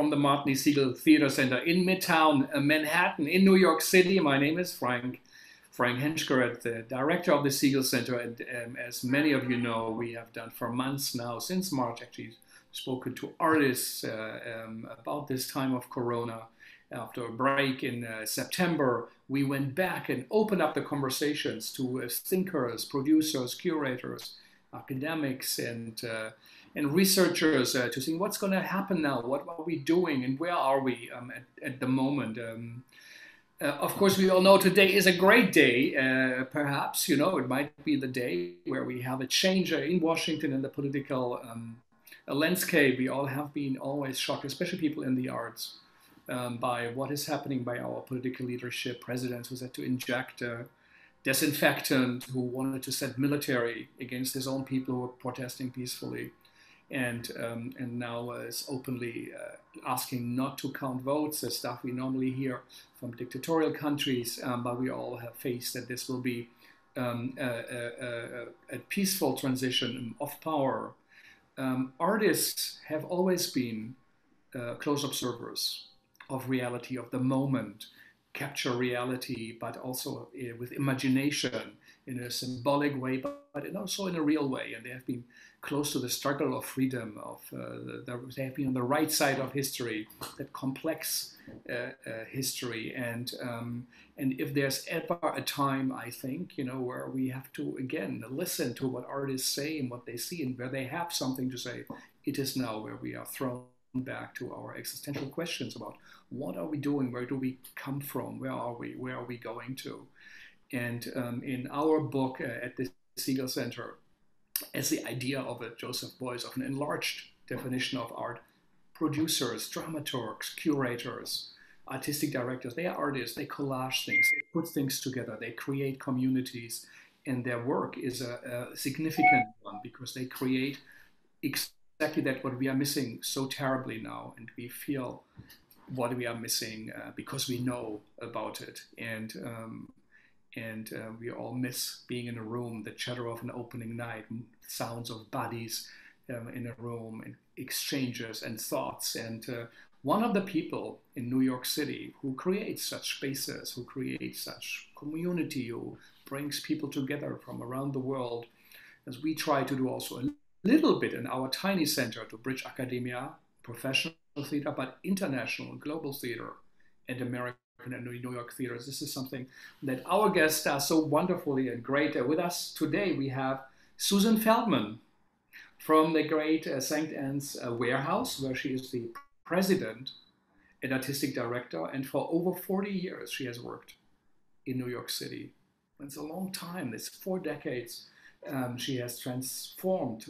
the Martini Segal Theater Center in Midtown Manhattan in New York City. My name is Frank Henschker, the director of the Segal Center. And as many of you know, we have done for months now, since March actually, spoken to artists about this time of Corona. After a break in September, we went back and opened up the conversations to thinkers, producers, curators, academics, and researchers to see what's going to happen now, what are we doing, and where are we at the moment. Of course, we all know today is a great day. Perhaps, it might be the day where we have a change in Washington in the political landscape. We all have been always shocked, especially people in the arts, by what is happening by our political leadership. Presidents who had to inject disinfectant, who wanted to send military against his own people who were protesting peacefully, and now is openly asking not to count votes, the stuff we normally hear from dictatorial countries, but we all have faced that this will be a peaceful transition of power. Artists have always been close observers of reality, of the moment, capture reality, but also with imagination in a symbolic way, but also in a real way. And they have been close to the struggle of freedom, they have been on the right side of history, that complex history. And if there's ever a time, I think, where we have to, again, listen to what artists say and what they see and where they have something to say, it is now, where we are thrown back to our existential questions about what are we doing, where do we come from, where are we going to. And in our book at the Segal Center, as the idea of a Joseph Beuys, of an enlarged definition of art, producers, dramaturgs, curators, artistic directors, they are artists, they collage things, they put things together, they create communities, and their work is a significant one because they create exactly that what we are missing so terribly now, and we feel what we are missing because we know about it, and we all miss being in a room, the chatter of an opening night, sounds of bodies in a room, and exchanges and thoughts. And one of the people in New York City who creates such spaces, who creates such community, who brings people together from around the world, as we try to do also a little bit in our tiny center to bridge academia, professional theater, but international, global theater, and American and New York theaters. This is something that our guests are so wonderfully and great. With us today, we have Susan Feldman from the great St. Anne's Warehouse, where she is the president and artistic director. And for over 40 years, she has worked in New York City. It's a long time. It's 4 decades. She has transformed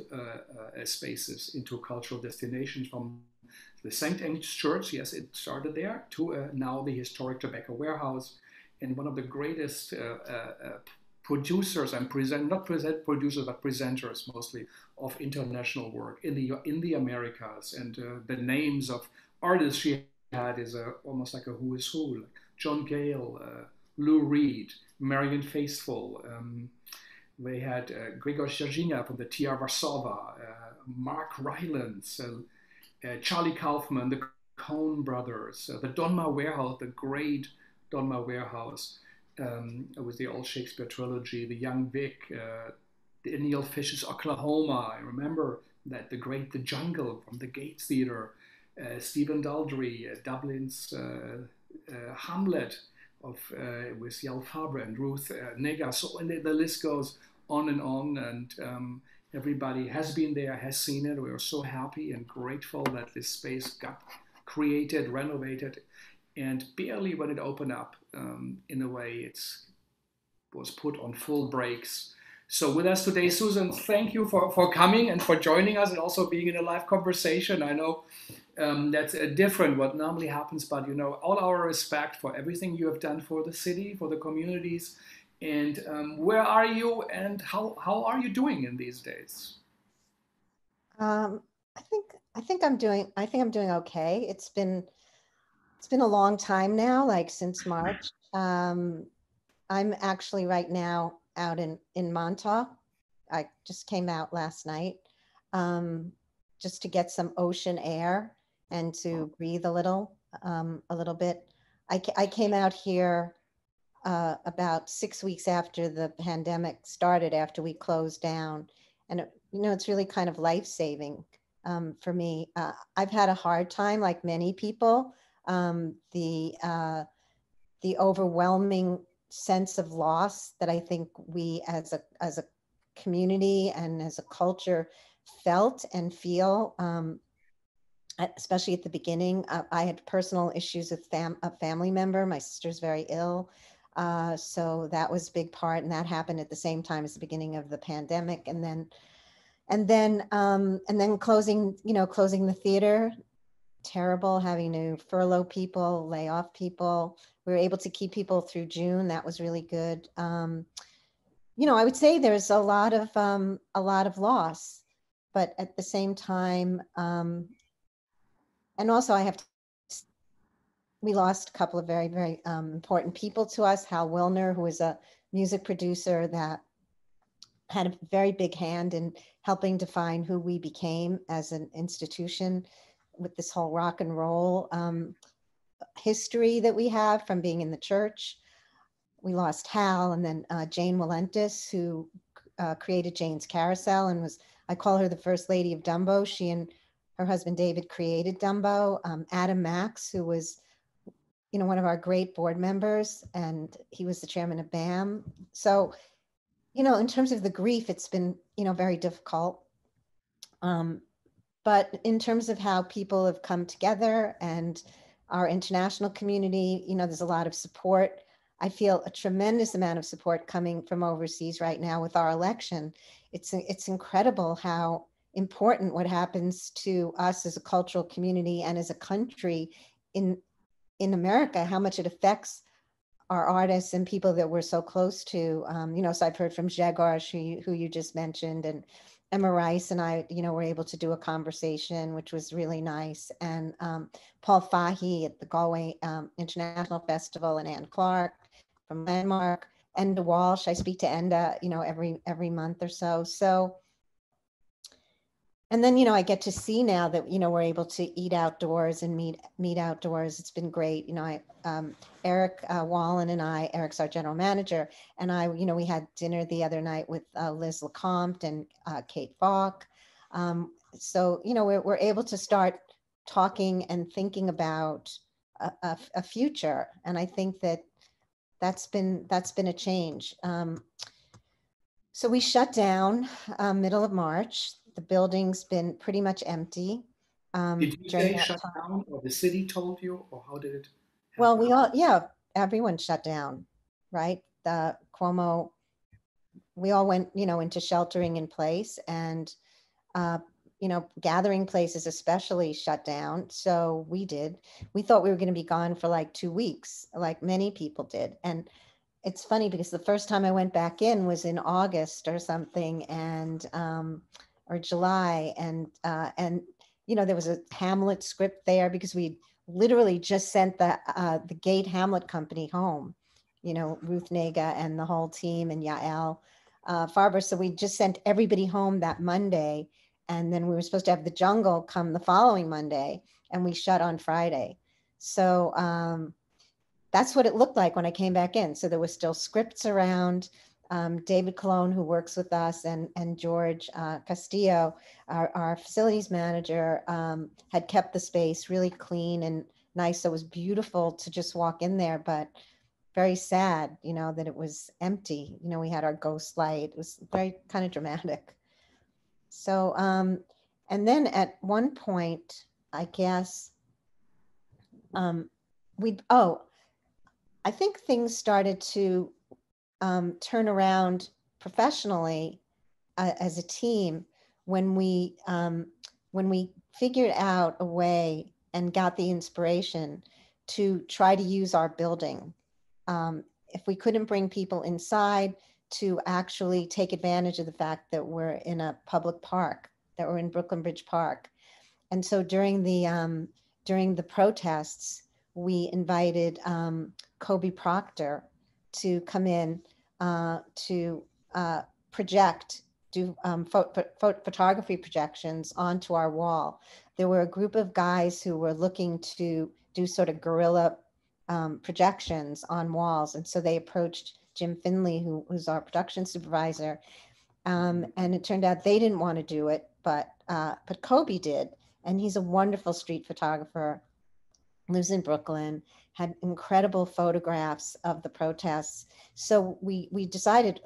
spaces into cultural destinations, from the St. Anne's Church, yes, it started there, to now the historic Tobacco Warehouse, and one of the greatest producers and producers, but presenters mostly, of international work in the Americas. And the names of artists she had is almost like a who is who, like John Cale, Lou Reed, Marianne Faithfull. They had Grzegorz Jarzyna from the T.R. Warsaw, Mark Rylance, Charlie Kaufman, the Coen Brothers, the Donmar Warehouse, the great Donmar Warehouse, with the old Shakespeare trilogy, the young Vic, the Neil Fish's Oklahoma. I remember that, the Jungle from the Gates Theater, Stephen Daldry, Dublin's Hamlet, with Yael Farber and Ruth Negga. So and the list goes on, and everybody has been there, has seen it. We are so happy and grateful that this space got created, renovated, and barely when it opened up, in a way, it was put on full brakes. So with us today, Susan, thank you for coming and for joining us, and also being in a live conversation. I know that's different what normally happens, but all our respect for everything you have done for the city, for the communities. And where are you, and how are you doing in these days? I think I'm doing okay. It's been a long time now, like since March. I'm actually right now out in Montauk. I just came out last night just to get some ocean air and to breathe a little bit. I came out here about 6 weeks after the pandemic started, after we closed down. And, it's really kind of life-saving for me. I've had a hard time, like many people. The overwhelming sense of loss that I think we as a community and as a culture felt and feel, especially at the beginning. I had personal issues with a family member. My sister's very ill. So that was a big part, and that happened at the same time as the beginning of the pandemic. And then closing the theater, terrible, having to furlough people, lay off people. We were able to keep people through June. That was really good. I would say there's a lot of loss, but at the same time, and also we lost a couple of very, very important people to us. Hal Willner, who was a music producer that had a very big hand in helping define who we became as an institution with this whole rock and roll history that we have from being in the church. We lost Hal, and then Jane Walentis, who created Jane's Carousel and I call her the first lady of DUMBO. She and her husband David created DUMBO. Adam Max, who was one of our great board members, and he was the chairman of BAM. So, in terms of the grief, it's been, very difficult. But in terms of how people have come together and our international community, there's a lot of support. I feel a tremendous amount of support coming from overseas right now with our election. It's incredible how important what happens to us as a cultural community and as a country in America, how much it affects our artists and people that we're so close to. So I've heard from Grzegorz, who you just mentioned, and Emma Rice and I, were able to do a conversation, which was really nice. And Paul Fahey at the Galway International Festival, and Anne Clark from Landmark, Enda Walsh. I speak to Enda, every month or so. So, and then, I get to see now that, we're able to eat outdoors and meet outdoors. It's been great. Eric Wallen and I, Eric's our general manager, and I, we had dinner the other night with Liz Lecomte and Kate Falk. So, we're able to start talking and thinking about a future. And I think that's been a change. So we shut down middle of March. The building's been pretty much empty. Did you say shut down, or the city told you, or how did it happen? Well, everyone shut down, right? The Cuomo, we all went, into sheltering in place, and, gathering places especially shut down. So we did. We thought we were going to be gone for like 2 weeks, like many people did. And it's funny because the first time I went back in was in August or something, and or July, and there was a Hamlet script there because we literally just sent the Gate Hamlet company home, Ruth Negga and the whole team, and Yael Farber. So we just sent everybody home that Monday, and then we were supposed to have the Jungle come the following Monday, and we shut on Friday. So that's what it looked like when I came back in. So there was still scripts around. David Colon, who works with us, and George Castillo, our facilities manager, had kept the space really clean and nice. So it was beautiful to just walk in there, but very sad, that it was empty. We had our ghost light. It was very kind of dramatic. So, and then at one point, I guess, I think things started to turn around professionally as a team when we figured out a way and got the inspiration to try to use our building. If we couldn't bring people inside, to actually take advantage of the fact that we're in a public park, that we're in Brooklyn Bridge Park. And so during the protests, we invited Kobe Proctor to come in to project do photography projections onto our wall. There were a group of guys who were looking to do sort of guerrilla projections on walls. And so they approached Jim Finley, who's our production supervisor. And it turned out they didn't want to do it, but Kobe did. And he's a wonderful street photographer, lives in Brooklyn, had incredible photographs of the protests. So we decided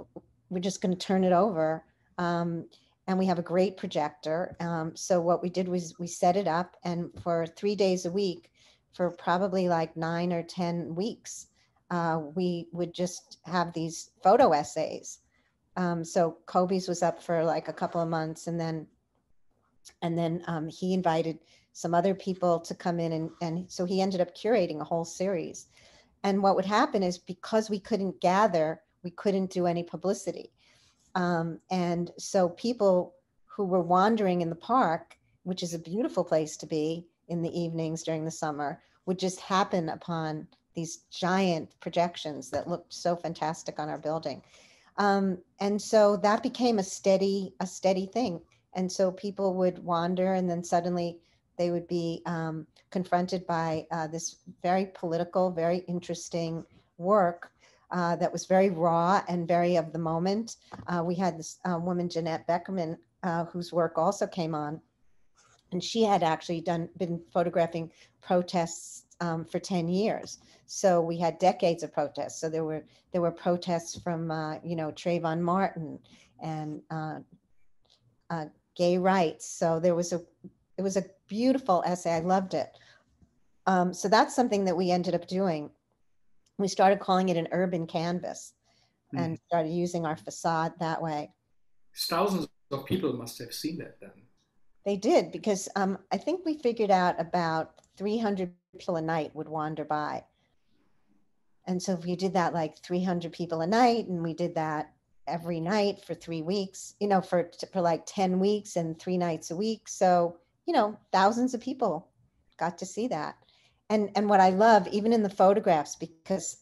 we're just going to turn it over. And we have a great projector. So what we did was we set it up, and for 3 days a week, for probably like 9 or 10 weeks, we would just have these photo essays. So Kobe's was up for like a couple of months, and then he invited some other people to come in, and so he ended up curating a whole series. And what would happen is, because we couldn't gather, we couldn't do any publicity. And so people who were wandering in the park, which is a beautiful place to be in the evenings during the summer, would just happen upon these giant projections that looked so fantastic on our building. And so that became a steady thing. And so people would wander, and then suddenly they would be confronted by this very political, very interesting work that was very raw and very of the moment. We had this woman, Jeanette Beckerman, whose work also came on, and she had actually been photographing protests for 10 years. So we had decades of protests. So there were protests from Trayvon Martin and gay rights. So it was a beautiful essay. I loved it. So that's something that we ended up doing. We started calling it an urban canvas and started using our facade that way. Thousands of people must have seen that then. They did, because I think we figured out about 300 people a night would wander by. And so if you did that like 300 people a night, and we did that every night for 3 weeks, for like 10 weeks and 3 nights a week. So, thousands of people got to see that. And what I love, even in the photographs, because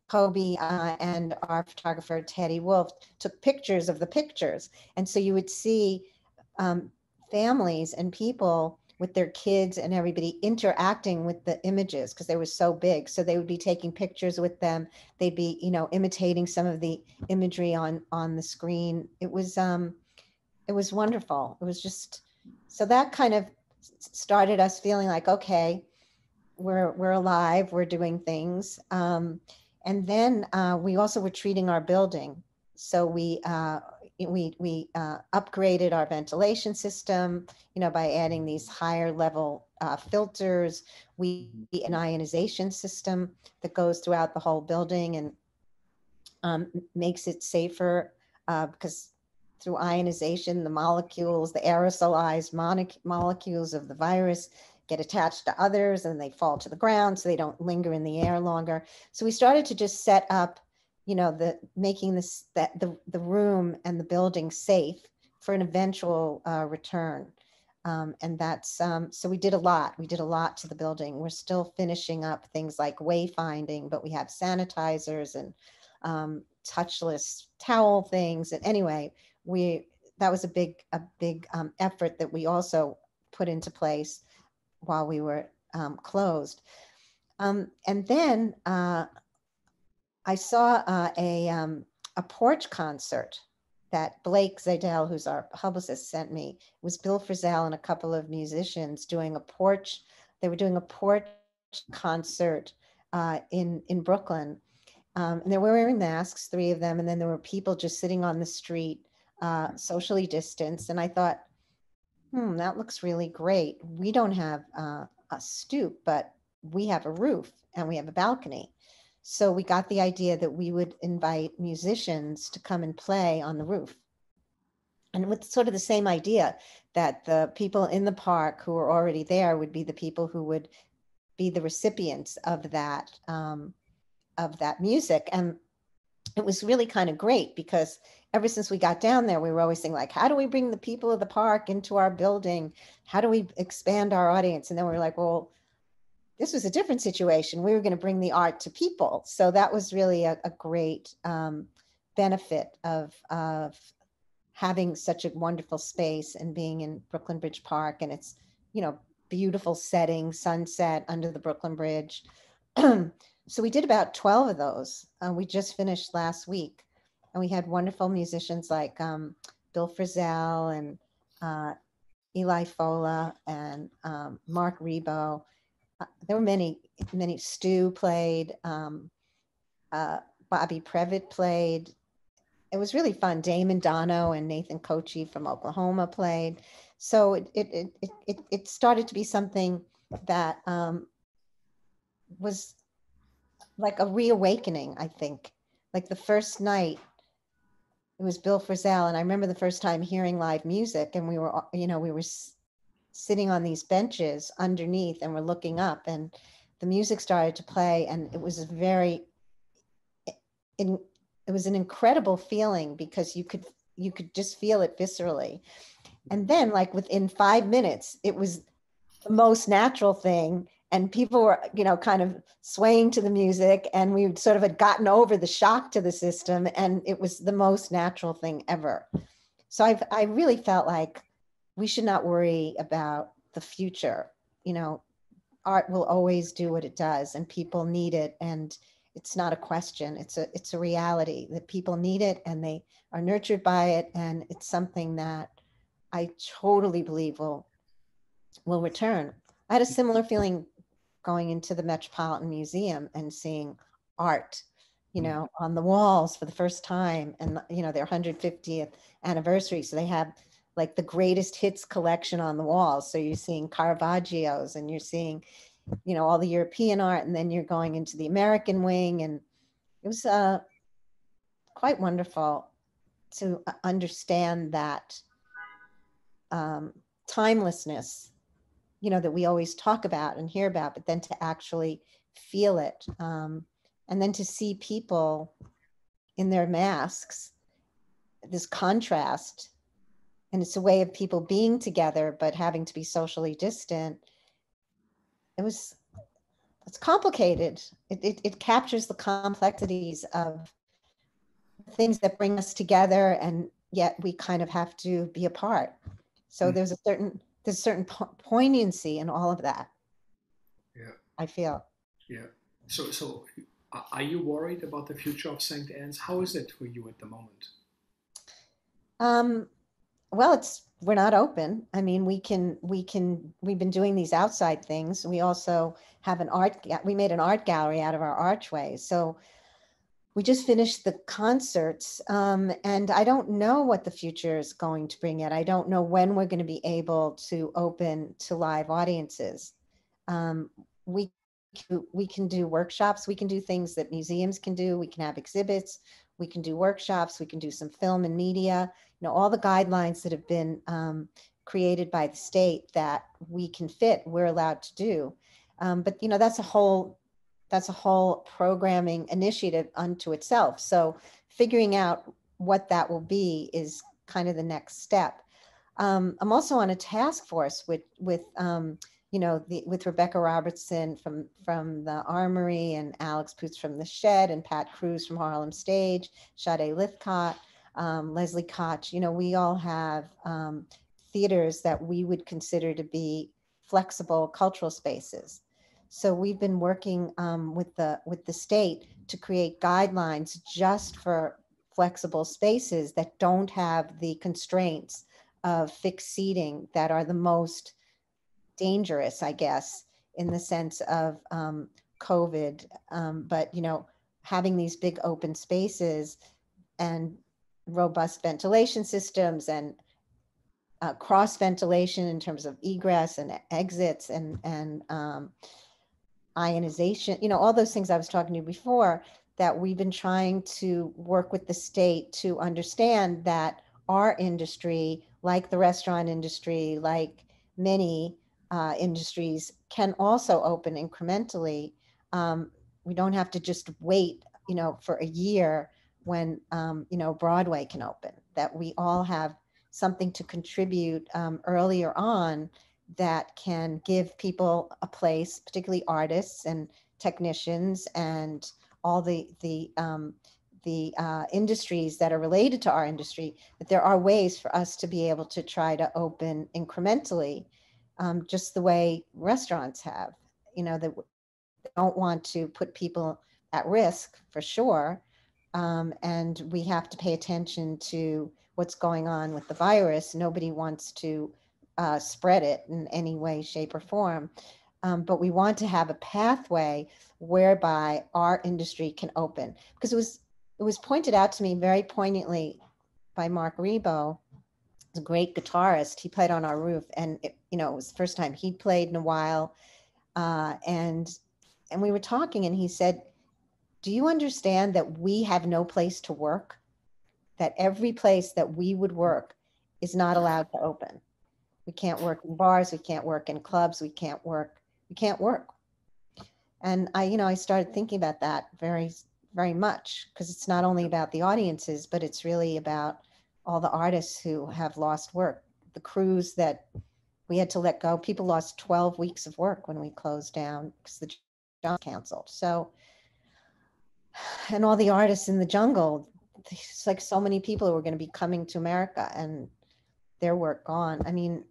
Kobe and our photographer, Teddy Wolf, took pictures of the pictures. And so you would see families and people with their kids and everybody interacting with the images, because they were so big. So they would be taking pictures with them. They'd be, imitating some of the imagery on the screen. It was wonderful. It was just, so that kind of started us feeling like, okay, we're alive, we're doing things. And then we also were treating our building. So we upgraded our ventilation system, by adding these higher level filters. We an ionization system that goes throughout the whole building and makes it safer, because through ionization, the molecules, the aerosolized molecules of the virus get attached to others, and they fall to the ground, so they don't linger in the air longer. So we started to just set up, making the room and the building safe for an eventual return. And that's, so we did a lot. We did a lot to the building. We're still finishing up things like wayfinding, but we have sanitizers and touchless towel things. And anyway, that was a big effort that we also put into place while we were closed. And then I saw a porch concert that Blake Zadell, who's our publicist, sent me. It was Bill Frisell and a couple of musicians doing a porch. They were doing a porch concert in Brooklyn. And they were wearing masks, 3 of them. And then there were people just sitting on the street, socially distanced. And I thought, that looks really great. We don't have a stoop, but we have a roof and we have a balcony. So we got the idea that we would invite musicians to come and play on the roof. And with sort of the same idea that the people in the park who were already there would be the people who would be the recipients of that music. And it was really kind of great, because ever since we got down there, we were always thinking, like, how do we bring the people of the park into our building? How do we expand our audience? And then we were like, well, this was a different situation. We were going to bring the art to people. So that was really a great benefit of having such a wonderful space and being in Brooklyn Bridge Park, and it's, you know, beautiful setting, sunset under the Brooklyn Bridge. So we did about 12 of those. We just finished last week, and we had wonderful musicians like Bill Frisell and Eli Fola and Mark Rebo. There were many. Stu played, Bobby Previtt played. It was really fun. Damon Dono and Nathan Kochi from Oklahoma played. So it started to be something that was like a reawakening, I think. Like the first night, it was Bill Frisell, and I remember the first time hearing live music, and we were sitting on these benches underneath, and we're looking up, and the music started to play, and it was it was an incredible feeling because you could just feel it viscerally. And then, like within 5 minutes, it was the most natural thing, and people were, kind of swaying to the music, and we sort of had gotten over the shock to the system, and it was the most natural thing ever. So I really felt like we should not worry about the future. Art will always do what it does, and people need it, and it's not a question. It's a reality that people need it, and they are nurtured by it, and it's something that I totally believe will return. I had a similar feeling going into the Metropolitan Museum and seeing art, on the walls for the first time, and their 150th anniversary. So they have like the greatest hits collection on the walls. So you're seeing Caravaggio's, and you're seeing, all the European art, and then you're going into the American wing, and it was quite wonderful to understand that timelessness, that we always talk about and hear about, but then to actually feel it, and then to see people in their masks, this contrast, and it's a way of people being together but having to be socially distant. It's complicated. It captures the complexities of things that bring us together, and yet we kind of have to be apart. So there's a certain poignancy in all of that. Yeah, I feel. yeah. So are you worried about the future of St. Anne's? How is it for you at the moment? Well, we're not open. I mean, we've been doing these outside things. We also have we made an art gallery out of our archway. So we just finished the concerts, and I don't know what the future is going to bring yet. I don't know when we're going to be able to open to live audiences. We can do workshops. We can do things that museums can do. We can have exhibits. We can do workshops. We can do some film and media. All the guidelines that have been created by the state that we can fit, we're allowed to do. But that's a whole programming initiative unto itself. So figuring out what that will be is kind of the next step. I'm also on a task force with Rebecca Robertson from the Armory, and Alex Poots from the Shed, and Pat Cruz from Harlem Stage, Sade Lithcott, Leslie Koch. We all have theaters that we would consider to be flexible cultural spaces. So we've been working with the state to create guidelines just for flexible spaces that don't have the constraints of fixed seating that are the most dangerous, I guess, in the sense of COVID. But having these big open spaces and robust ventilation systems and cross ventilation in terms of egress and exits and ionization, all those things I was talking to you before, that we've been trying to work with the state to understand that our industry, like the restaurant industry, like many industries, can also open incrementally. We don't have to just wait, for a year when, Broadway can open, that we all have something to contribute earlier on that can give people a place, particularly artists and technicians and all the industries that are related to our industry, that there are ways for us to be able to try to open incrementally, just the way restaurants have. That they don't want to put people at risk, for sure, and we have to pay attention to what's going on with the virus. Nobody wants to spread it in any way, shape, or form, but we want to have a pathway whereby our industry can open. Because it was pointed out to me very poignantly by Mark Rebo, a great guitarist. He played on our roof, and it was the first time he'd played in a while, and we were talking, and he said, "Do you understand that we have no place to work? That every place that we would work is not allowed to open. We can't work in bars, we can't work in clubs, we can't work. And I started thinking about that very, very much, because it's not only about the audiences, but it's really about all the artists who have lost work, the crews that we had to let go. People lost 12 weeks of work when we closed down because the job canceled. So, and all the artists in the jungle, it's like so many people who were going to be coming to America and their work gone. I mean,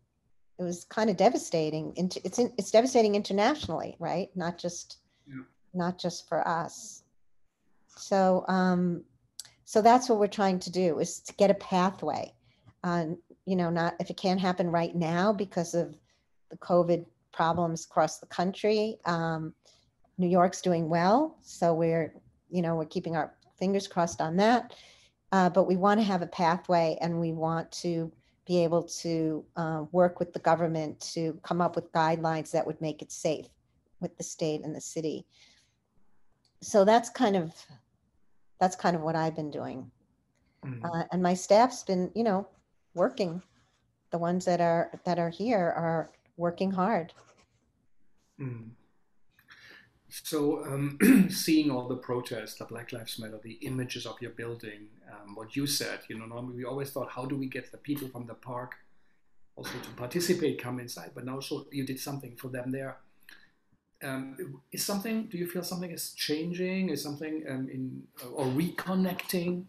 it was kind of devastating. It's devastating internationally, right? Not just for us. So so that's what we're trying to do, is to get a pathway. Not if it can't happen right now because of the COVID problems across the country. New York's doing well, so we're keeping our fingers crossed on that. But we want to have a pathway, and we want to be able to work with the government to come up with guidelines that would make it safe with the state and the city. So that's kind of what I've been doing. And my staff's been, working. The ones that are here are working hard. So seeing all the protests, the Black Lives Matter, the images of your building, what you said, normally we always thought, how do we get the people from the park also to participate, come inside? But now so you did something for them there. Do you feel something is changing? Is something or reconnecting?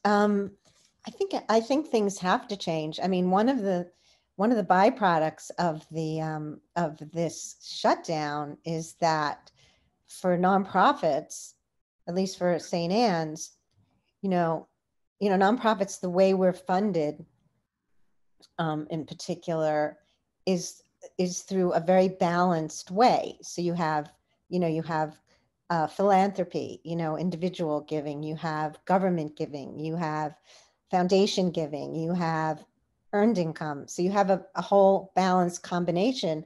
I think things have to change. I mean, one of the byproducts of this shutdown is that for nonprofits, at least for St. Anne's, nonprofits, the way we're funded, in particular, is through a very balanced way. So you have philanthropy, individual giving, you have government giving, you have foundation giving, you have earned income. So you have a whole balanced combination.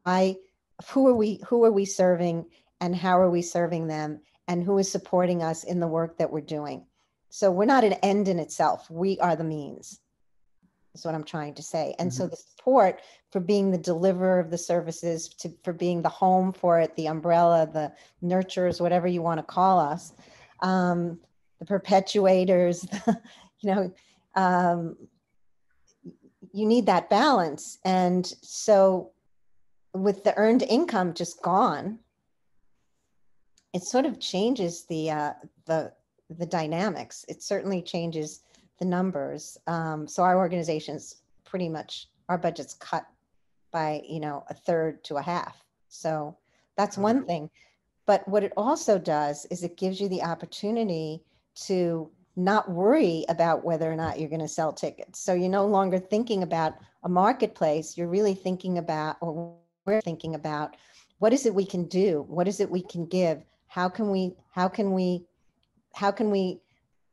Who are we serving, and how are we serving them, and who is supporting us in the work that we're doing? So we're not an end in itself. We are the means, is what I'm trying to say. And so the support for being the deliverer of the services, for being the home for it, the umbrella, the nurturers, whatever you want to call us, the perpetuators, you need that balance. And so with the earned income just gone, it sort of changes the dynamics. It certainly changes the numbers. So our organization's pretty much, our budget's cut by, a third to a half. So that's one thing. But what it also does is it gives you the opportunity to not worry about whether or not you're going to sell tickets. So you're no longer thinking about a marketplace. You're really thinking about, or we're thinking about, what is it we can do? What is it we can give? How can we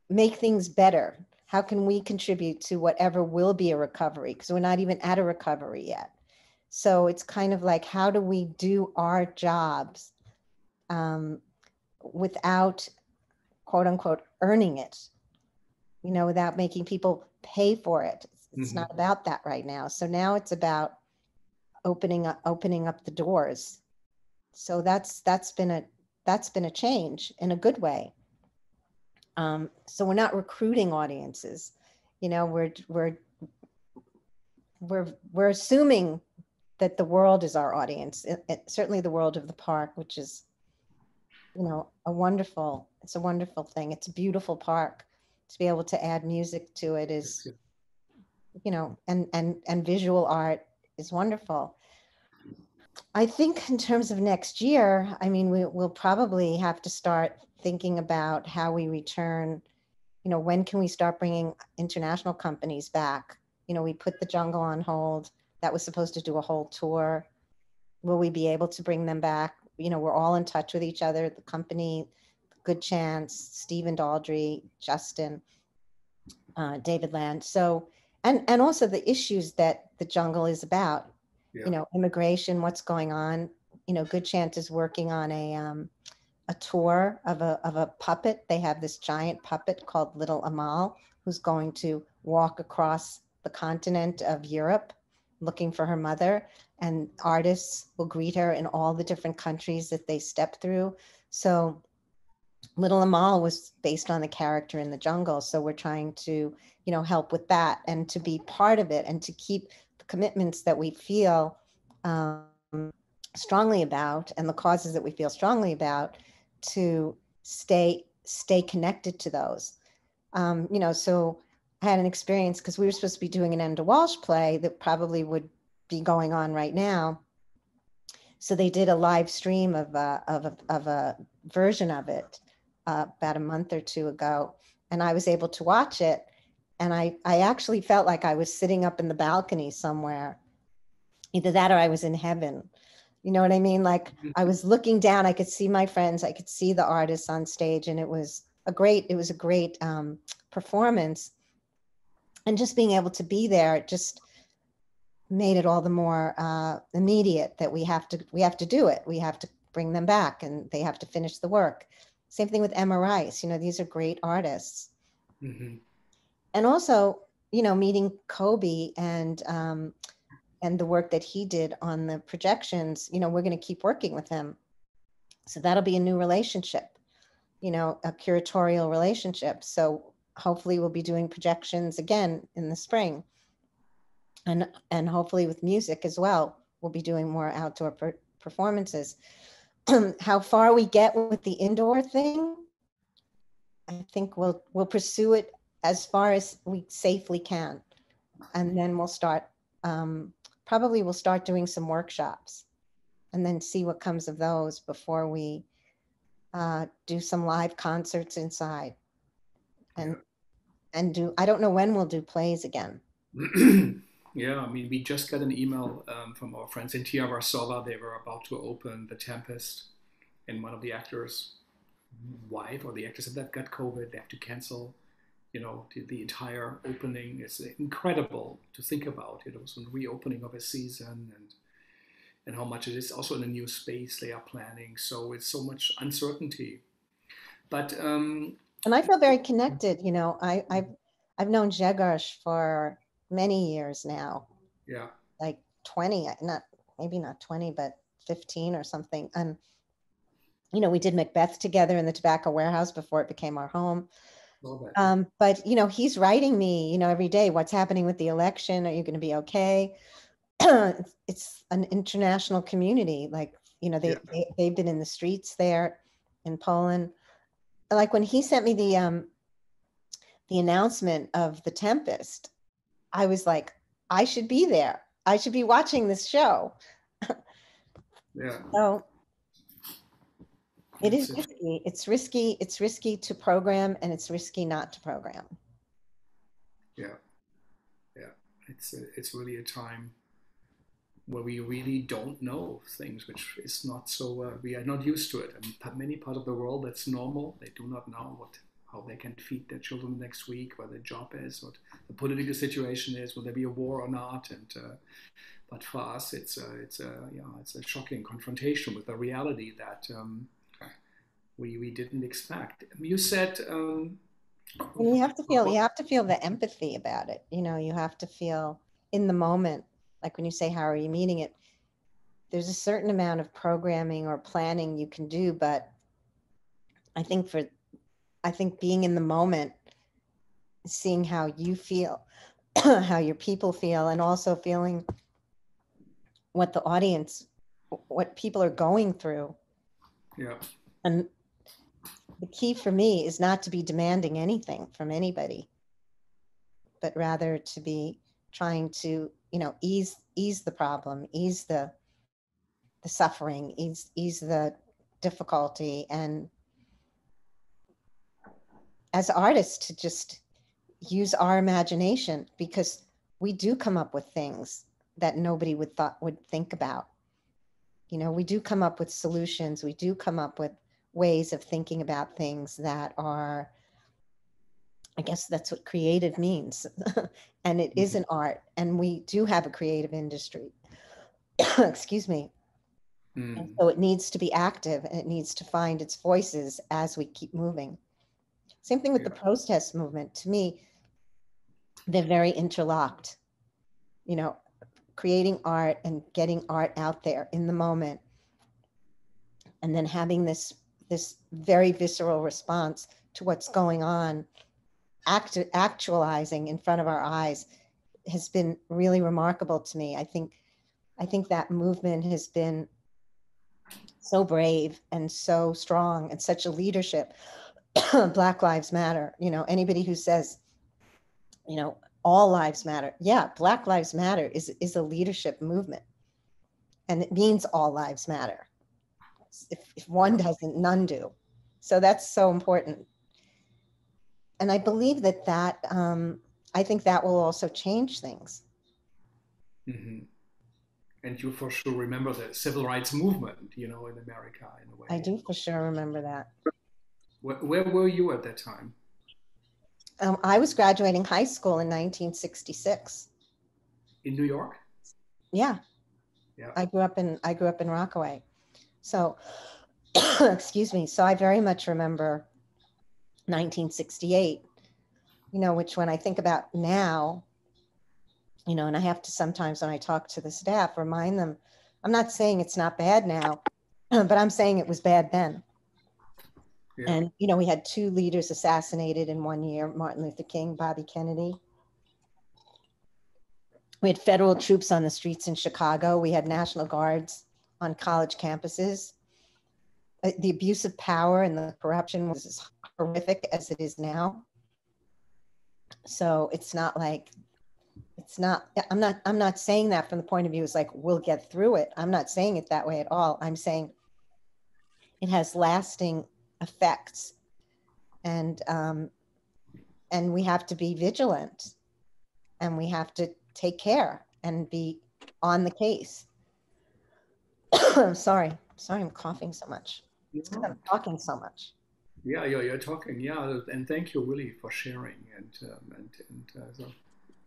make things better? How can we contribute to whatever will be a recovery? Because we're not even at a recovery yet. So it's kind of like, how do we do our jobs without, quote unquote, earning it, without making people pay for it. It's not about that right now. So now it's about opening up the doors. So that's been a change in a good way. So we're not recruiting audiences, we're assuming that the world is our audience. Certainly the world of the park, which is it's a wonderful thing. It's a beautiful park. To be able to add music to it is, and visual art is wonderful. I think in terms of next year, I mean, we'll probably have to start thinking about how we return, when can we start bringing international companies back? We put the Jungle on hold. That was supposed to do a whole tour. Will we be able to bring them back? We're all in touch with each other, the company, Good Chance, Stephen Daldry, Justin, David Land. So, and also the issues that the Jungle is about, immigration, what's going on. Good Chance is working on a tour of a puppet. They have this giant puppet called Little Amal, who's going to walk across the continent of Europe looking for her mother, and artists will greet her in all the different countries that they step through. So Little Amal was based on the character in the Jungle. So we're trying to, help with that and to be part of it and to keep the commitments that we feel strongly about and the causes that we feel strongly about, to stay connected to those. So I had an experience because we were supposed to be doing an Enda Walsh play that probably would be going on right now. So they did a live stream of a version of it about a month or two ago, and I was able to watch it. And I actually felt like I was sitting up in the balcony somewhere, either that or I was in heaven. You know what I mean? Like I was looking down, I could see my friends, I could see the artists on stage, and it was a great performance. And just being able to be there just made it all the more immediate that we have to do it. We have to bring them back, and they have to finish the work. Same thing with Emma Rice. These are great artists. Mm-hmm. And also, meeting Kobe and the work that he did on the projections, we're going to keep working with him. So that'll be a new relationship, a curatorial relationship. So hopefully we'll be doing projections again in the spring. And hopefully with music as well, we'll be doing more outdoor performances. How far we get with the indoor thing, I think we'll pursue it as far as we safely can. And then we'll start, probably we'll start doing some workshops and then see what comes of those before we do some live concerts inside. And I don't know when we'll do plays again. Yeah, I mean, we just got an email from our friends in Tia Varsova. They were about to open The Tempest, and one of the actors' wife or the actors that got COVID, they have to cancel, the entire opening. It's incredible to think about. It was a reopening of a season and how much it is also in a new space they are planning. So it's so much uncertainty. But and I feel very connected. I've known Grzegorz for many years now. Yeah. Like 20, maybe not 20, but 15 or something. And, we did Macbeth together in the Tobacco Warehouse before it became our home. But, he's writing me, every day, what's happening with the election? Are you going to be okay? It's an international community. Like, they've been in the streets there in Poland. Like when he sent me the announcement of The Tempest, I was like, I should be there. I should be watching this show. Yeah. So it is risky. It's risky. It's risky to program, and it's risky not to program. Yeah. Yeah. It's really a time where we really don't know things, which is not so, we are not used to it. And many parts of the world, that's normal. They do not know how they can feed their children next week, where their job is, what the political situation is, will there be a war or not? And but for us, it's a shocking confrontation with the reality that we didn't expect. You said you have to feel the empathy about it. You have to feel in the moment. Like when you say, how are you meeting it? There's a certain amount of programming or planning you can do, but I think being in the moment, seeing how you feel, how your people feel, and also feeling what the audience, what people are going through. Yeah. And the key for me is not to be demanding anything from anybody, but rather to be trying to, you know, ease the problem, ease the suffering, ease the difficulty, and as artists to just use our imagination, because we do come up with things that nobody would think about. You know, we do come up with solutions. We do come up with ways of thinking about things that are, I guess that's what creative means. And it is an art, and we do have a creative industry. Excuse me. And so it needs to be active, and it needs to find its voices as we keep moving. Same thing with the protest movement. To me, they're very interlocked. You know, creating art and getting art out there in the moment, and then having this very visceral response to what's going on, actualizing in front of our eyes, has been really remarkable to me. I think that movement has been so brave and so strong, and such a leadership. Black Lives Matter, you know, anybody who says, you know, all lives matter. Yeah, Black Lives Matter is a leadership movement, and it means all lives matter. If one doesn't, none do. So that's so important. And I believe that I think that will also change things. Mm-hmm. And you for sure remember the civil rights movement, you know, in America in a way. I do for sure remember that. Where were you at that time? I was graduating high school in 1966. In New York? Yeah. Yeah. I grew up in Rockaway. So, excuse me. So I very much remember 1968, you know, which when I think about now, you know, and I have to sometimes when I talk to the staff, remind them, I'm not saying it's not bad now, but I'm saying it was bad then. Yeah. And, you know, we had 2 leaders assassinated in 1 year, Martin Luther King, Bobby Kennedy. We had federal troops on the streets in Chicago. We had National Guards on college campuses. The abuse of power and the corruption was as horrific as it is now. So it's not like, I'm not saying that from the point of view, it's like, we'll get through it. I'm not saying it that way at all. I'm saying it has lasting effects, and we have to be vigilant, and we have to take care and be on the case. Sorry, I'm coughing so much. It's because I'm talking so much. Yeah, you're talking. Yeah, and thank you really for sharing, and so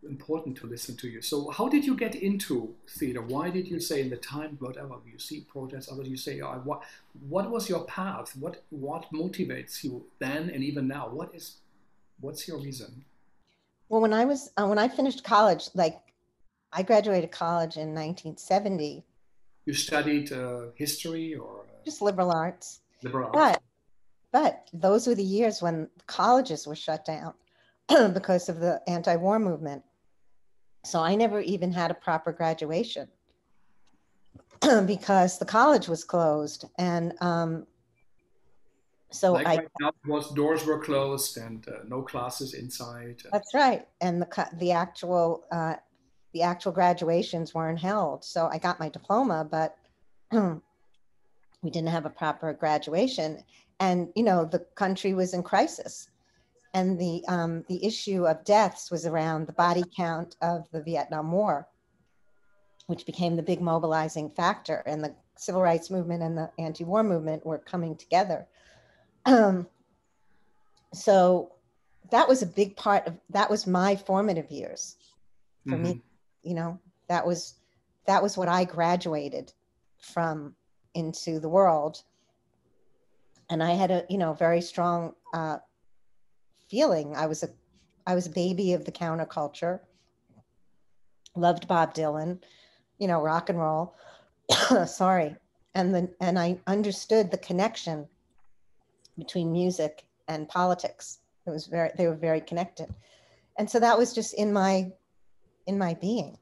important to listen to you. So how did you get into theater? Why did you say in the time, whatever, you see protests, others you say, what was your path? What motivates you then and even now? What's your reason? Well, when I finished college, like I graduated college in 1970. You studied history or? Just liberal arts. Liberal arts. But those were the years when colleges were shut down because of the anti-war movement. So I never even had a proper graduation because the college was closed. And so right now, most doors were closed and no classes inside. That's right. And the actual graduations weren't held. So I got my diploma, but we didn't have a proper graduation. And, you know, the country was in crisis. And the issue of deaths was around the body count of the Vietnam War, which became the big mobilizing factor. And the civil rights movement and the anti-war movement were coming together. So that was a big part of, that was my formative years for me. You know, that was what I graduated from into the world. And I had a, you know, very strong feeling. I was a baby of the counterculture, loved Bob Dylan, you know, rock and roll. Sorry. And I understood the connection between music and politics. They were very connected. And so that was just in my being.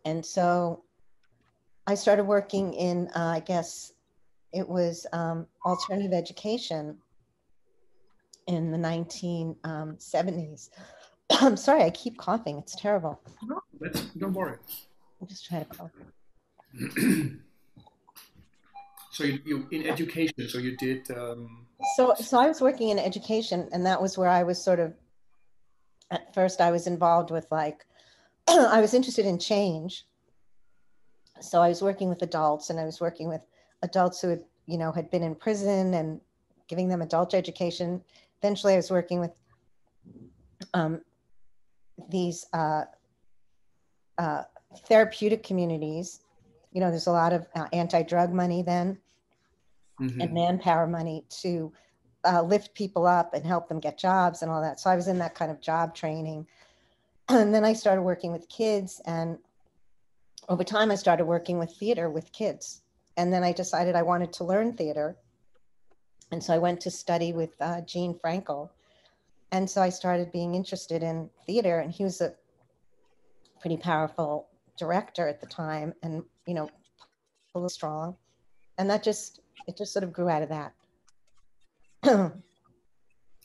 And so I started working in, I guess it was alternative education in the 1970s. I'm sorry, I keep coughing. It's terrible. No, don't worry. I'm just trying to cough. So you in education, so you did. So I was working in education, and that was where I was sort of, at first I was involved with like, I was interested in change. So I was working with adults, and I was working with adults who had, you know, had been in prison and giving them adult education. Eventually I was working with these therapeutic communities. You know, there's a lot of anti-drug money then, and manpower money to lift people up and help them get jobs and all that. So I was in that kind of job training. And then I started working with kids, and over time I started working with theater with kids. And then I decided I wanted to learn theater. And so I went to study with Gene Frankel. And so I started being interested in theater, and he was a pretty powerful director at the time, and, you know, a little strong. And it just sort of grew out of that.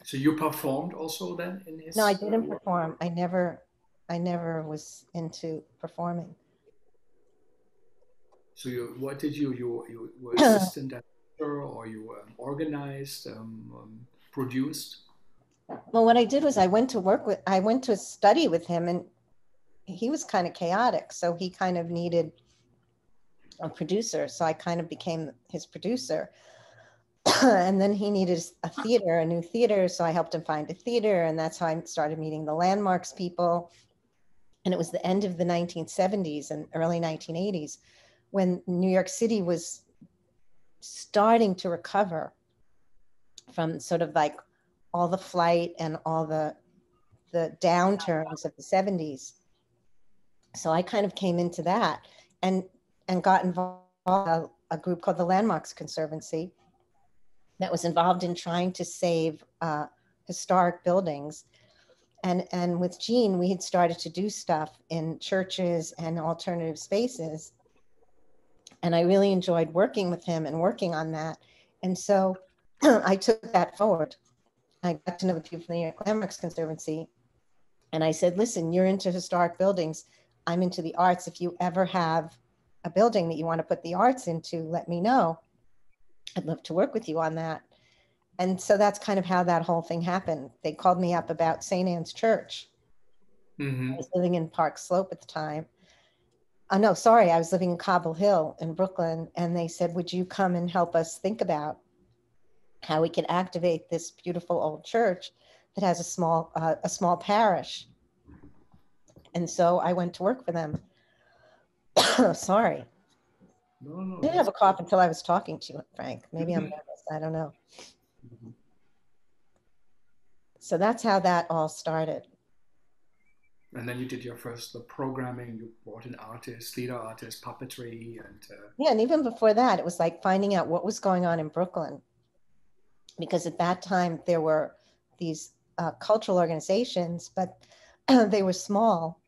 So you performed also then in his? No, I didn't perform. I never was into performing. So what did you were assistant director, or you organized, produced? Well, what I did was I went to study with him, and he was kind of chaotic. So he kind of needed a producer. So I kind of became his producer. And then he needed a new theater. So I helped him find a theater. And that's how I started meeting the Landmarks people. And it was the end of the 1970s and early 1980s when New York City was starting to recover from sort of like all the flight and all the downturns of the 70s. So I kind of came into that and got involved in a group called the Landmarks Conservancy that was involved in trying to save historic buildings. And with Gene, we had started to do stuff in churches and alternative spaces. And I really enjoyed working with him and working on that. And so I took that forward. I got to know the people from the Landmarks Conservancy. And I said, listen, you're into historic buildings. I'm into the arts. If you ever have a building that you want to put the arts into, let me know. I'd love to work with you on that. And so that's kind of how that whole thing happened. They called me up about St. Anne's Church. I was living in Park Slope at the time. I was living in Cobble Hill in Brooklyn. And they said, would you come and help us think about how we can activate this beautiful old church that has a small parish? And so I went to work for them. Sorry. No. I didn't have a cough until I was talking to you, Frank. Maybe I'm nervous. I don't know. So that's how that all started. And then you did your first programming. You brought in artists, theater artists, puppetry, and yeah. And even before that, it was like finding out what was going on in Brooklyn, because at that time there were these cultural organizations, but they were small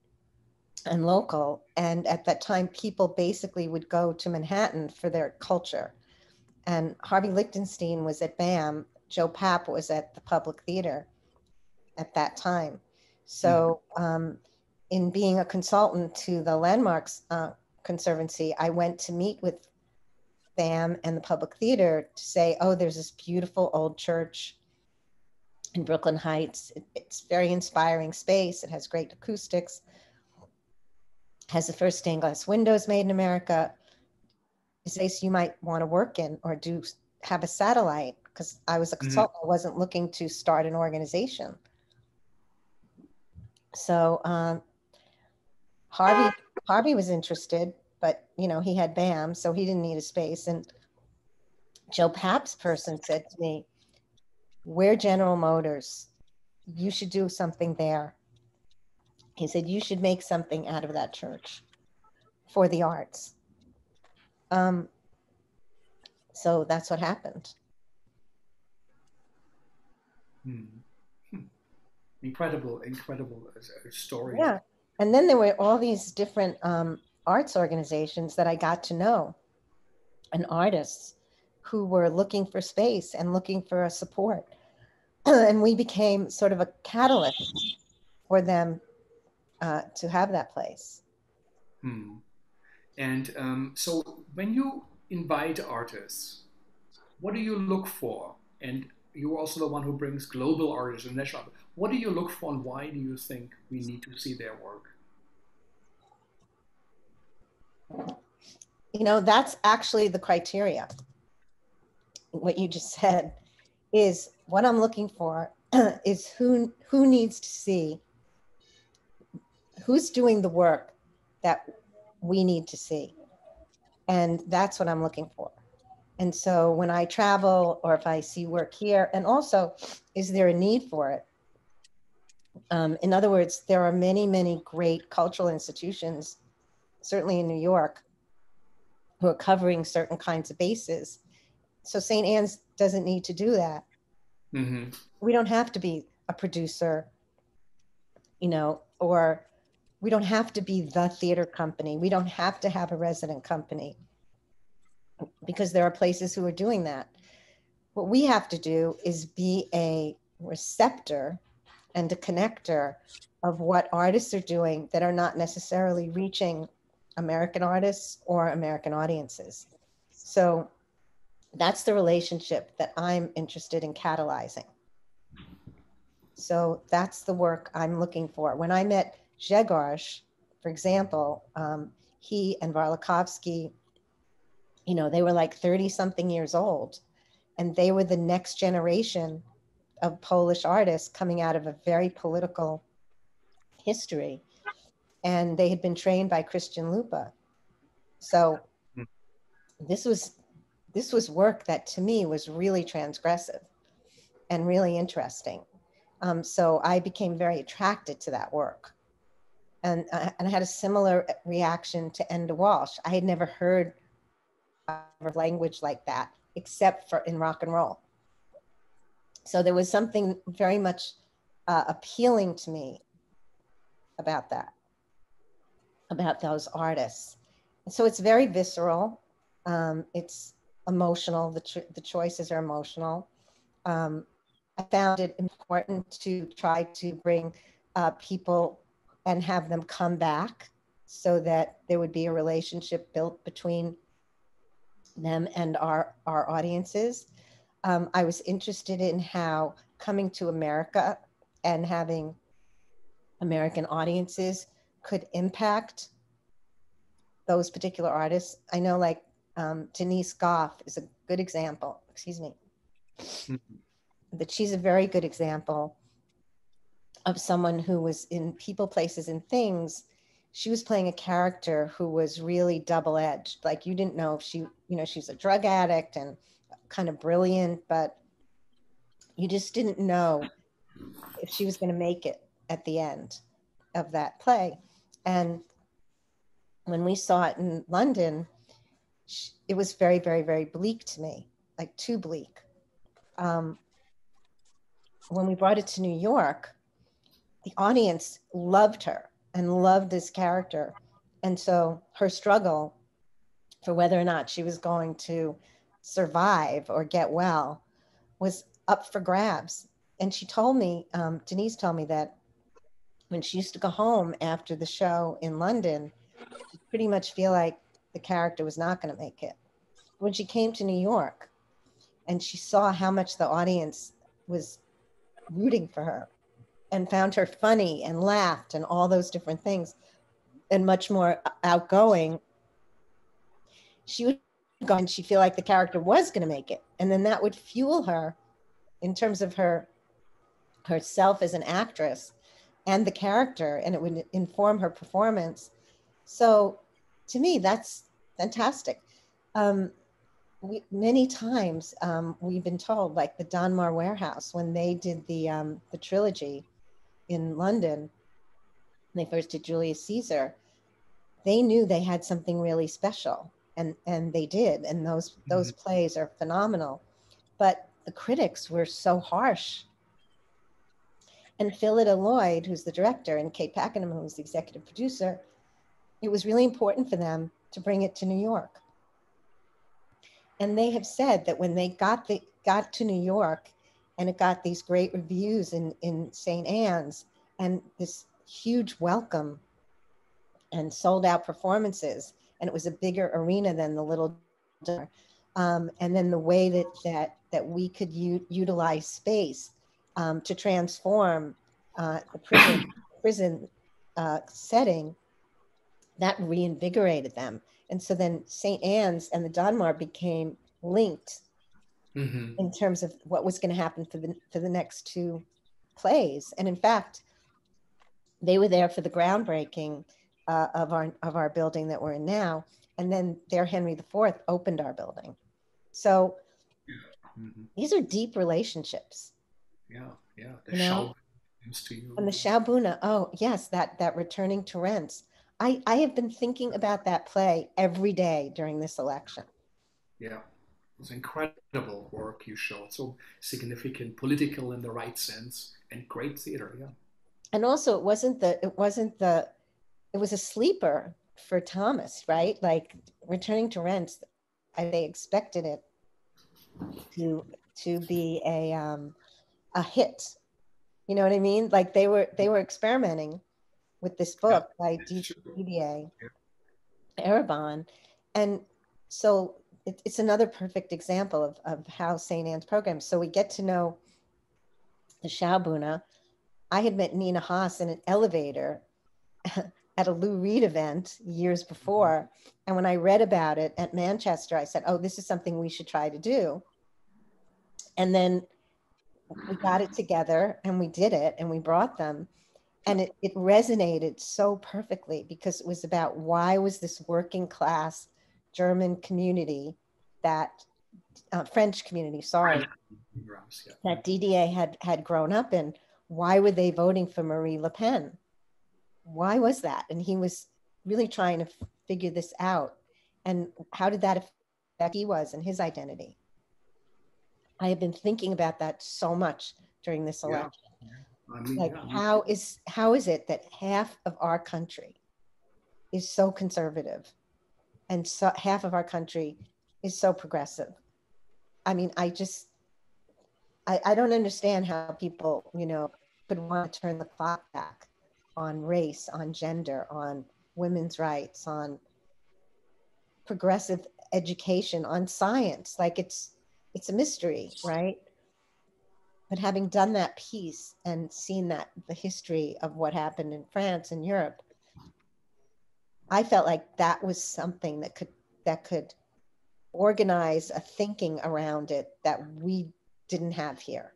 and local. And at that time, people basically would go to Manhattan for their culture. And Harvey Lichtenstein was at BAM. Joe Papp was at the Public Theater at that time. So in being a consultant to the Landmarks Conservancy, I went to meet with BAM and the Public Theater to say, oh, there's this beautiful old church in Brooklyn Heights. It's very inspiring space. It has great acoustics, has the first stained glass windows made in America. It's a space you might want to work in or have a satellite, because I was a consultant. I wasn't looking to start an organization. So Harvey was interested, but he had BAM, so he didn't need a space. And Joe Papp's person said to me, we're General Motors. You should do something there. He said, you should make something out of that church for the arts. So that's what happened. Incredible story. Yeah. And then there were all these different arts organizations that I got to know, and artists who were looking for space and looking for a support. and we became sort of a catalyst for them to have that place. Hmm. And so when you invite artists, what do you look for? And you're also the one who brings global artists and national. What do you look for, and why do you think we need to see their work? You know, that's actually the criteria. What you just said is what I'm looking for is who needs to see, who's doing the work that we need to see. And that's what I'm looking for. And so when I travel or if I see work here, and also, is there a need for it? In other words, there are many, many great cultural institutions, certainly in New York, who are covering certain kinds of bases. So St. Anne's doesn't need to do that. Mm-hmm. We don't have to be a producer, you know, or we don't have to be the theater company. We don't have to have a resident company, because there are places who are doing that. What we have to do is be a receptor and a connector of what artists are doing that are not necessarily reaching American artists or American audiences. So that's the relationship that I'm interested in catalyzing. So that's the work I'm looking for. When I met Grzegorz, for example, he and Warlikowski, you know, they were like 30 something years old, and they were the next generation of Polish artists coming out of a very political history. And they had been trained by Christian Lupa. So this was work that to me was really transgressive and really interesting. So I became very attracted to that work. And I had a similar reaction to Enda Walsh. I had never heard of language like that, except for in rock and roll. So there was something very much appealing to me about that, about those artists. And so it's very visceral. It's emotional. The choices are emotional. I found it important to try to bring people and have them come back so that there would be a relationship built between them and our audiences. I was interested in how coming to America and having American audiences could impact those particular artists. I know, like Denise Gough is a good example, excuse me, that she's a very good example of someone who was in People, Places, and Things. She was playing a character who was really double-edged. Like, you didn't know if she, you know, she's a drug addict and kind of brilliant, but you just didn't know if she was going to make it at the end of that play. And when we saw it in London, it was very, very, very bleak to me, like too bleak. When we brought it to New York, the audience loved her and loved this character. And so her struggle for whether or not she was going to survive or get well was up for grabs. And she told me, Denise told me, that when she used to go home after the show in London, she pretty much feel like the character was not going to make it. When she came to New York and she saw how much the audience was rooting for her and found her funny and laughed and all those different things and much more outgoing, she would go and she'd feel like the character was going to make it. And then that would fuel her in terms of herself as an actress and the character, and it would inform her performance. So to me, that's fantastic. Many times we've been told, like the Donmar Warehouse, when they did the trilogy in London, when they first did Julius Caesar, they knew they had something really special, and they did, and those plays are phenomenal. But the critics were so harsh. And Phyllida Lloyd, who's the director, and Kate Pakenham, who's the executive producer, it was really important for them to bring it to New York. And they have said that when they got to New York, and it got these great reviews in St. Anne's and this huge welcome and sold out performances. And it was a bigger arena than the Little Donmar. And then the way that we could utilize space to transform the prison setting, that reinvigorated them. And so then St. Anne's and the Donmar became linked in terms of what was going to happen for the next two plays. And in fact, they were there for the groundbreaking of our building that we're in now. And then their Henry IV opened our building. So these are deep relationships. Yeah. The Schaubühne comes to you. And the Schaubühne, oh yes, that returning to Rents. I have been thinking about that play every day during this election. Yeah, it was incredible work you showed. So significant, political in the right sense, and great theater. Yeah. And also, it was a sleeper for Thomas, right? Like returning to Rents, they expected it to be a hit. You know what I mean? Like they were experimenting with this book by Didier Eribon. And so it's another perfect example of how St. Anne's programs. So we get to know the Schaubühne. I had met Nina Haas in an elevator at a Lou Reed event years before. And when I read about it at Manchester, I said, oh, this is something we should try to do. And then we got it together and we did it and we brought them. And it resonated so perfectly because it was about why was this working class German community French community, sorry, that Didier had grown up in, why were they voting for Marie Le Pen? Why was that? And he was really trying to figure this out. And how did that affect he was and his identity? I have been thinking about that so much during this election. How is it that half of our country is so conservative and so half of our country is so progressive? I mean, I don't understand how people, could want to turn the clock back on race, on gender, on women's rights, on progressive education, on science. Like it's a mystery, right? But having done that piece and seen the history of what happened in France and Europe, I felt like that was something that could organize a thinking around it that we didn't have here,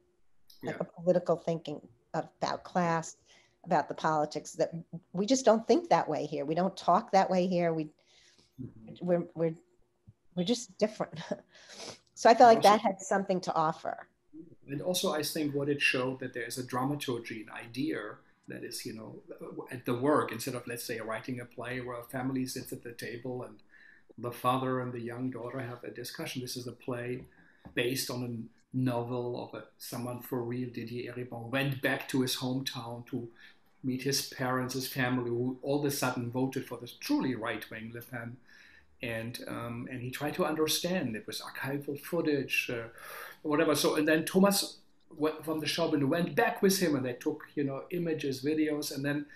like a political thinking about class, about the politics, that we just don't think that way here. We don't talk that way here. We're just different. So I felt like that had something to offer. And also, I think what it showed that there's a dramaturgy, an idea that is, at the work, instead of, let's say, writing a play where a family sits at the table and the father and the young daughter have a discussion. This is a play based on a novel of someone for real. Didier Eribon went back to his hometown to meet his parents, his family, who all of a sudden voted for this truly right-wing Le Pen. And he tried to understand. It was archival footage, whatever. So, and then Thomas from the Schaubühne went back with him, and they took, images, videos, and then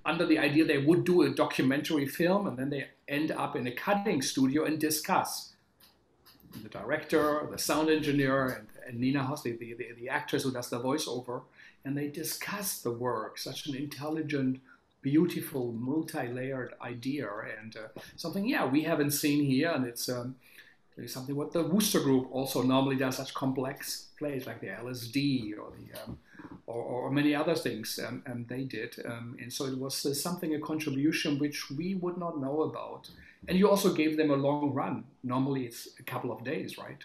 under the idea they would do a documentary film, and then they end up in a cutting studio and discuss. The director, the sound engineer, and Nina Haas, the actress who does the voiceover, and they discuss the work. Such an intelligent, beautiful, multi-layered idea, and something we haven't seen here, and it's something what the Wooster Group also normally does, such complex plays like the LSD or many other things, and they did, and so it was a contribution which we would not know about. And you also gave them a long run. Normally it's a couple of days, right?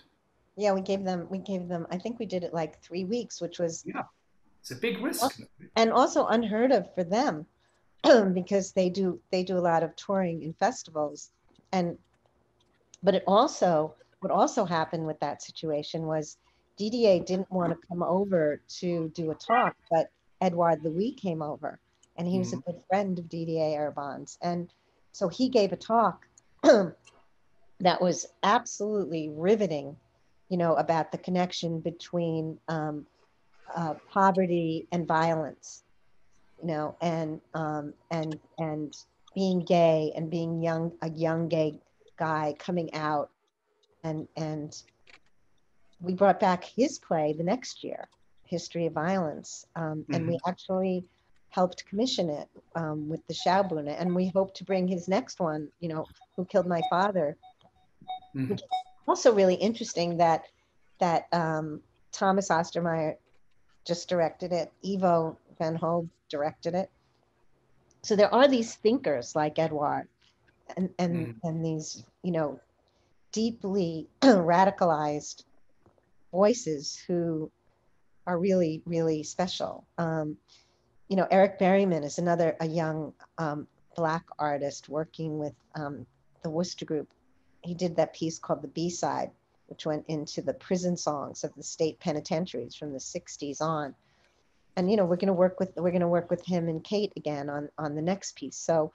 Yeah, we gave them. I think we did it like 3 weeks, which was it's a big risk, and also unheard of for them. Because they do a lot of touring in festivals, but what also happened with that situation was Didier didn't want to come over to do a talk, but Edouard Louis came over, and he was a good friend of Didier Eribon's, and so he gave a talk that was absolutely riveting you know, about the connection between poverty and violence, you know, and being gay and being a young gay guy coming out, and we brought back his play the next year, History of Violence, and we actually helped commission it with the Schaubühne, and we hope to bring his next one, you know, Who Killed My Father, which is also really interesting that Thomas Ostermeyer just directed it, Ivo van Hove directed it. So there are these thinkers like Edouard and these, you know, deeply radicalized voices who are really, really special. You know, Eric Berryman is a young Black artist working with the Worcester Group. He did that piece called The B-Side, which went into the prison songs of the state penitentiaries from the 60s on. And, you know, we're going to work with him and Kate again on the next piece. So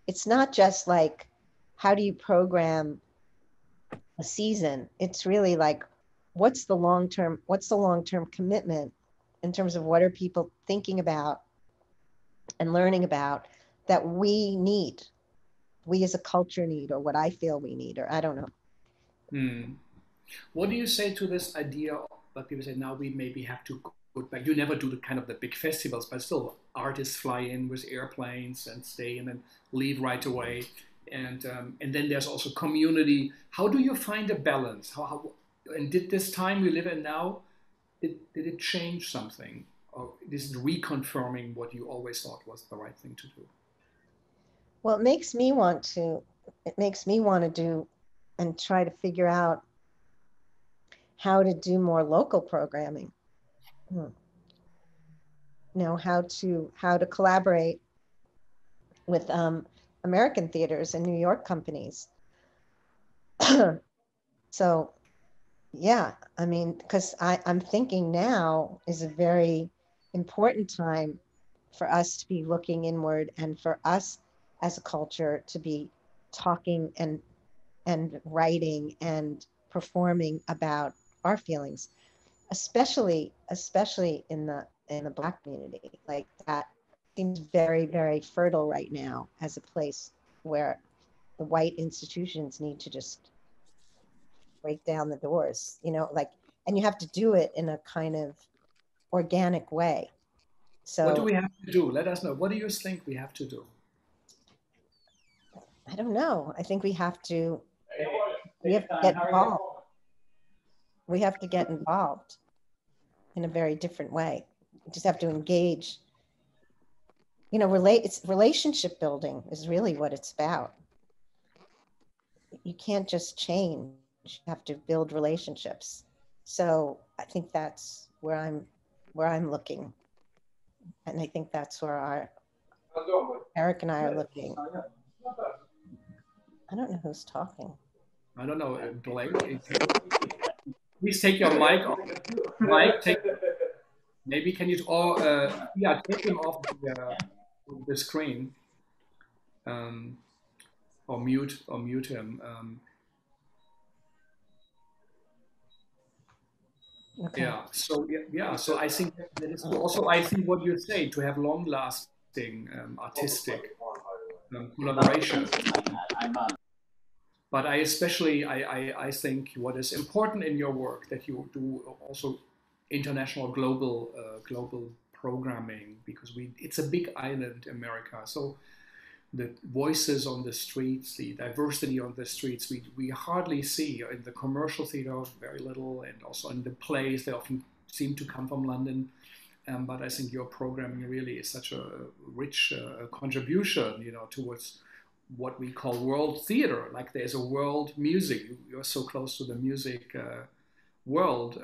it's not just like, how do you program a season? It's really like, what's the long-term commitment in terms of what are people thinking about and learning about that we need, we as a culture need, or what I feel we need, or I don't know. What do you say to this idea that people say now we maybe have to go back? You never do the kind of the big festivals, but still artists fly in with airplanes and stay and then leave right away. And then there's also community. How do you find a balance? And did this time we live in now, did it change something? Or is it reconfirming what you always thought was the right thing to do? Well, it makes me want to do and try to figure out how to do more local programming. You know, how to collaborate with American theaters and New York companies. So, yeah, I mean, because I'm thinking now is a very important time for us to be looking inward, and for us as a culture to be talking and writing and performing about our feelings, especially in the Black community. Like, that seems very, very fertile right now as a place where the white institutions need to just break down the doors, you know, like, and you have to do it in a kind of organic way. So what do we have to do? Let us know. What do you think we have to do? I don't know. I think we have to get involved. We have to get involved in a very different way. We just have to engage. You know, it's relationship building is really what it's about. You can't just change. You have to build relationships. So I think that's where I'm looking. And I think that's where Eric and I are looking. I don't know who's talking. I don't know, Blake. Please take your mic off. Mike, maybe can you, yeah, take him off the screen, or mute him. Okay. Yeah. So I think that is also, I think what you say, to have long-lasting artistic collaboration. But I especially, I think what is important in your work, that you do also international, global programming, because it's a big island, America. So the voices on the streets, the diversity on the streets, we hardly see in the commercial theater, very little, and also in the plays, they often seem to come from London. But I think your programming really is such a rich contribution, you know, towards what we call world theater. Like, there's a world music. You're so close to the music world.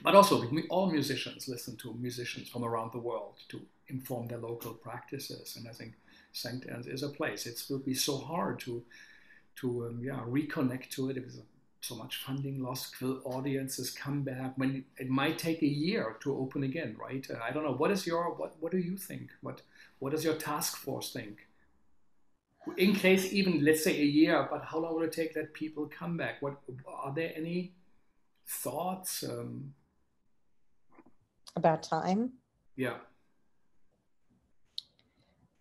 But also, all musicians listen to musicians from around the world to inform their local practices. And I think St. Anne's is a place. It will be so hard to reconnect to it. There's so much funding lost. Will audiences come back? When it might take a year to open again, right? I don't know. What do you think? What does your task force think? In case even, let's say, a year, but how long will it take that people come back? What are there any thoughts? About time? Yeah.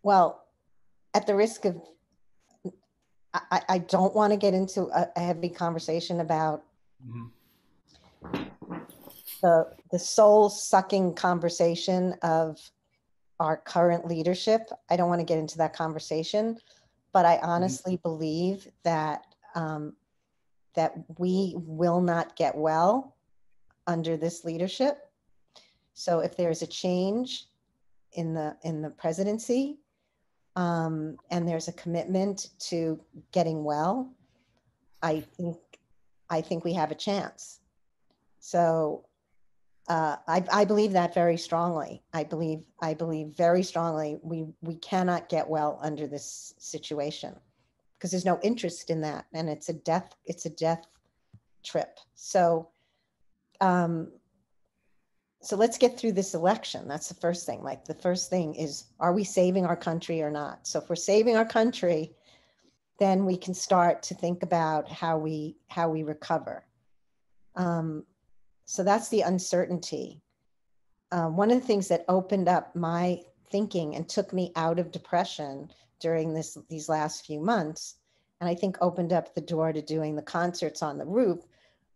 Well, at the risk of, I don't want to get into a heavy conversation about the soul-sucking conversation of our current leadership. I don't want to get into that conversation, but I honestly believe that that we will not get well under this leadership. So if there's a change in the presidency, and there's a commitment to getting well, I think we have a chance. So I believe that very strongly. I believe very strongly we cannot get well under this situation, because there's no interest in that, and it's a death trip. So so let's get through this election. That's the first thing. Like, the first thing is, are we saving our country or not? So if we're saving our country, then we can start to think about how we recover. So that's the uncertainty. One of the things that opened up my thinking and took me out of depression during these last few months, and I think opened up the door to doing the concerts on the roof,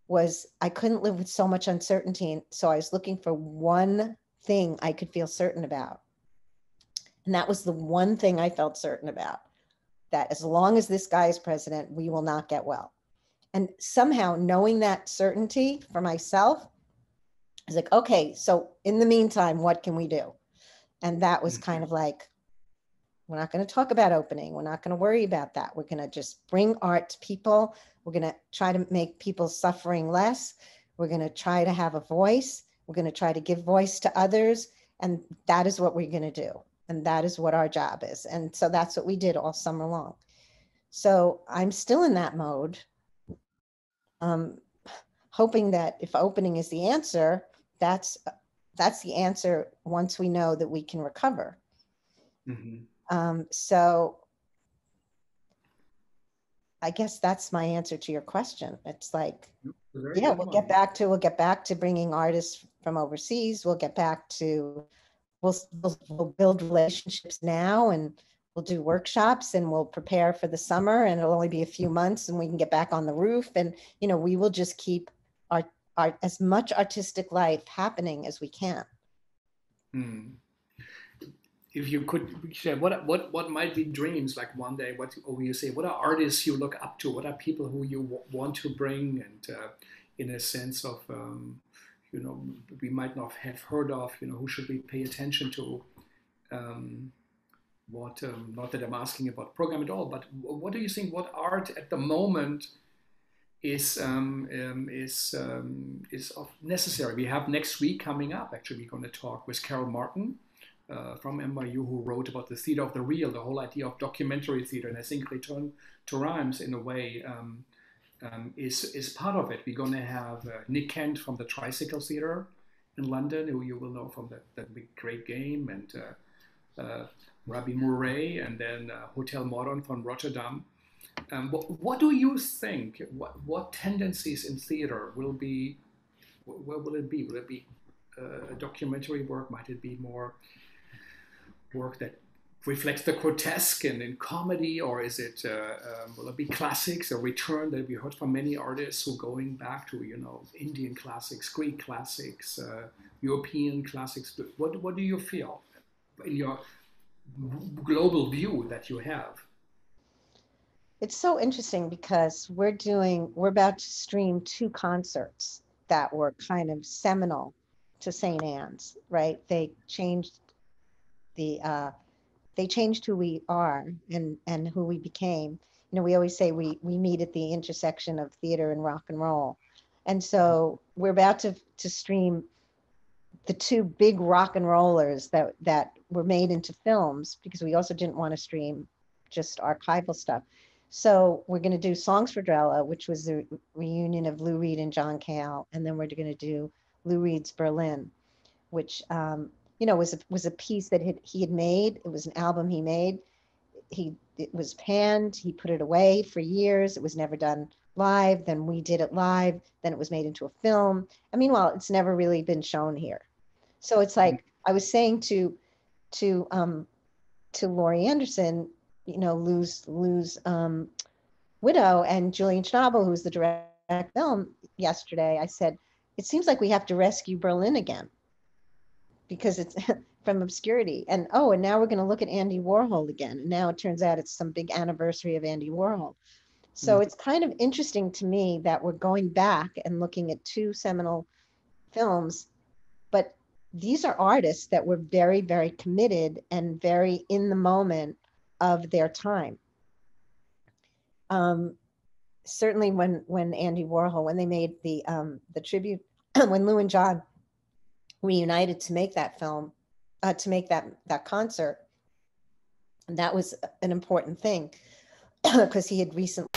was I couldn't live with so much uncertainty. And so I was looking for one thing I could feel certain about. And that was the one thing I felt certain about, that as long as this guy is president, we will not get well. And somehow knowing that certainty for myself, I was like, okay, so in the meantime, what can we do? And that was kind of like, we're not going to talk about opening. We're not going to worry about that. We're going to just bring art to people. We're going to try to make people's suffering less. We're going to try to have a voice. We're going to try to give voice to others. And that is what we're going to do. And that is what our job is. And so that's what we did all summer long. So I'm still in that mode, hoping that if opening is the answer, that's the answer once we know that we can recover. So I guess that's my answer to your question. It's like, yeah, we'll get back to bringing artists from overseas. We'll get back to, we'll build relationships now, and we'll do workshops, and we'll prepare for the summer, and it'll only be a few months and we can get back on the roof. And, you know, we will just keep our as much artistic life happening as we can. If you could share, what might be dreams, like one day, or you say, what are artists you look up to? What are people who you want to bring? And in a sense of, you know, we might not have heard of, you know, who should we pay attention to? Not that I'm asking about program at all, but what do you think, what art at the moment is necessary? We have next week coming up, actually, we're going to talk with Carol Martin, from NYU, who wrote about the theater of the real, the whole idea of documentary theater, and I think Return to Rhymes in a way is part of it. We're going to have Nick Kent from the Tricycle Theater in London, who you will know from the Great Game, and Rabbi Murray, and then Hotel Modern from Rotterdam. What do you think? What tendencies in theater will be? Where will it be? Will it be a documentary work? Might it be more work that reflects the grotesque and in comedy, or is it will it be classics, a return that we heard from many artists who going back to, you know, Indian classics, Greek classics, European classics? What do you feel in your global view that you have? It's so interesting because we're about to stream 2 concerts that were kind of seminal to St. Anne's, right? They changed who we are and who we became. You know, we always say we meet at the intersection of theater and rock and roll. And so we're about to stream the 2 big rock and rollers that were made into films, because we also didn't want to stream just archival stuff. So we're going to do Songs for Drella, which was the reunion of Lou Reed and John Cale. And then we're going to do Lou Reed's Berlin, which, you know, was a piece that he had made. It was an album he made. It was panned. He put it away for years. It was never done live, then we did it live, then it was made into a film. And meanwhile, it's never really been shown here. So it's like I was saying to Laurie Anderson, you know, Lou's widow, and Julian Schnabel, who's the director of the film, yesterday, I said, it seems like we have to rescue Berlin again because it's from obscurity. And and now we're going to look at Andy Warhol again. And now it turns out it's some big anniversary of Andy Warhol. So it's kind of interesting to me that we're going back and looking at two seminal films, but these are artists that were very, very committed and very in the moment of their time. Certainly when Andy Warhol, when they made the tribute, when Lou and John reunited to make that film, to make that concert, that was an important thing because he had recently